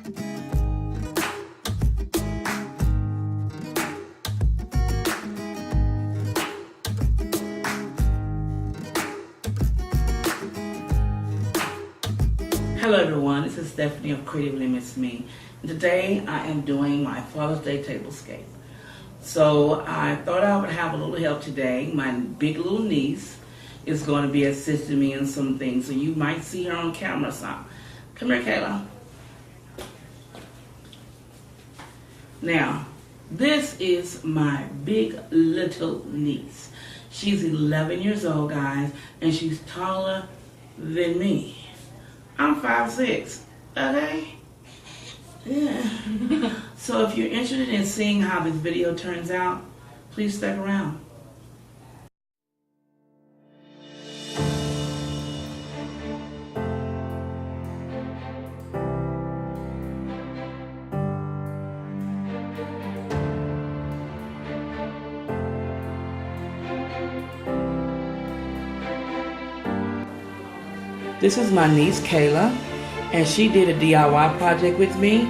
Hello everyone, this is Stephanie of Creatively Miss Me. And today I am doing my Father's Day tablescape. So I thought I would have a little help today. My big little niece is going to be assisting me in some things. So you might see her on camera some. Come here, Kayla. Now, this is my big little niece. She's 11 years old, guys, and she's taller than me. I'm 5'6", okay? Yeah. So if you're interested in seeing how this video turns out, please stick around. This is my niece Kayla, and she did a DIY project with me.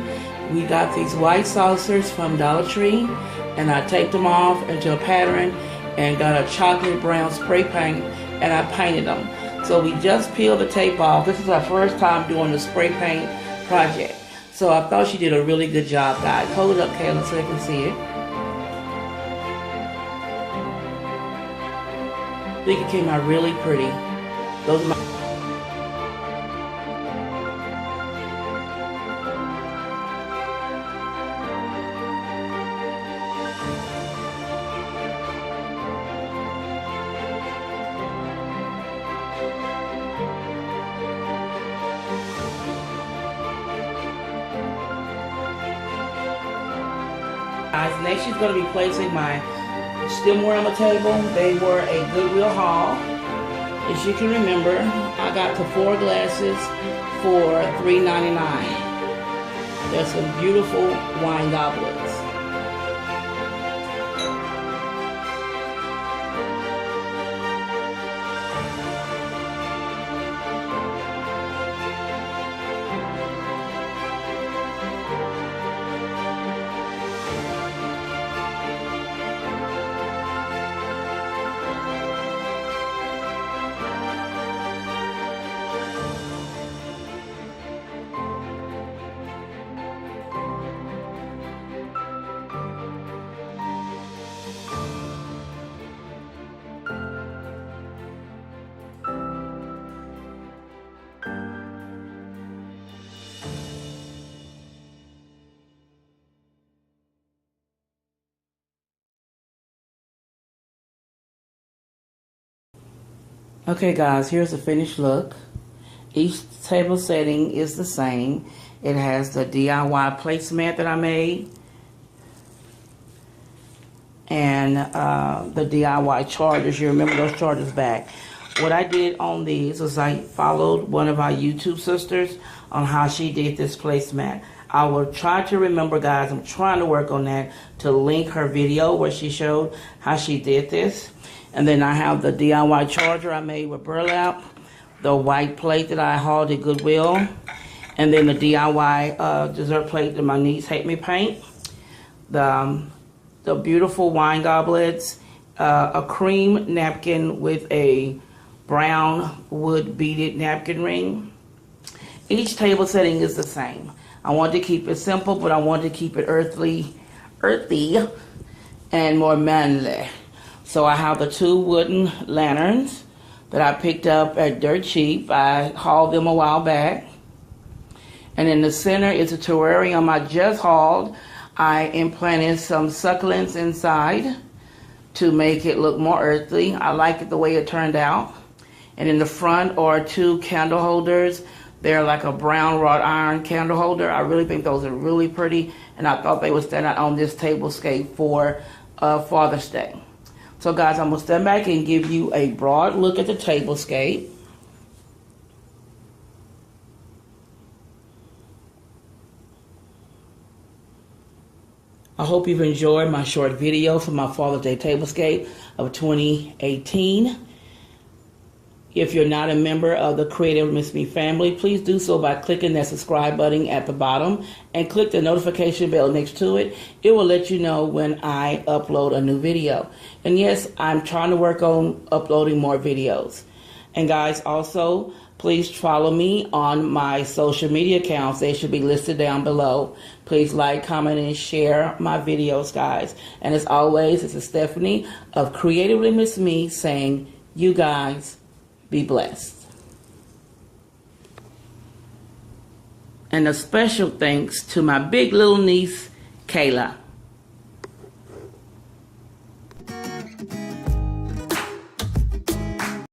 We got these white saucers from Dollar Tree, and I taped them off into a pattern and got a chocolate brown spray paint, and I painted them. So we just peeled the tape off. This is our first time doing the spray paint project. So I thought she did a really good job, guys. Hold it up, Kayla, so you can see it. I think it came out really pretty. Those are my Next, she's going to be placing my stemware on the table. They were a Goodwill haul. As you can remember, I got the 4 glasses for $3.99. There's some beautiful wine goblets. Okay guys, here's the finished look. Each table setting is the same. It has the DIY placemat that I made and the DIY chargers. You remember those chargers back. What I did on these was I followed one of our YouTube sisters on how she did this placemat. I will try to remember, guys, I'm trying to work on that, to link her video where she showed how she did this. And then I have the DIY charger I made with burlap, the white plate that I hauled at Goodwill, and then the DIY dessert plate that my niece helped me paint, the beautiful wine goblets, a cream napkin with a brown wood beaded napkin ring. Each table setting is the same. I wanted to keep it simple, but I wanted to keep it earthy, and more manly. So I have the 2 wooden lanterns that I picked up at dirt cheap. I hauled them a while back. And in the center is a terrarium I just hauled. I implanted some succulents inside to make it look more earthy. I like it the way it turned out. And in the front are 2 candle holders. They're like a brown wrought iron candle holder. I really think those are really pretty, and I thought they would stand out on this tablescape for Father's Day. So guys, I'm going to stand back and give you a broad look at the tablescape. I hope you've enjoyed my short video for my Father's Day tablescape of 2018. If you're not a member of the Creative Miss Me family, please do so by clicking that subscribe button at the bottom and click the notification bell next to it. It will let you know when I upload a new video. And yes, I'm trying to work on uploading more videos. And guys, also, please follow me on my social media accounts. They should be listed down below. Please like, comment, and share my videos, guys. And as always, this is Stephanie of Creatively Miss Me saying, you guys be blessed. And a special thanks to my big little niece, Kayla.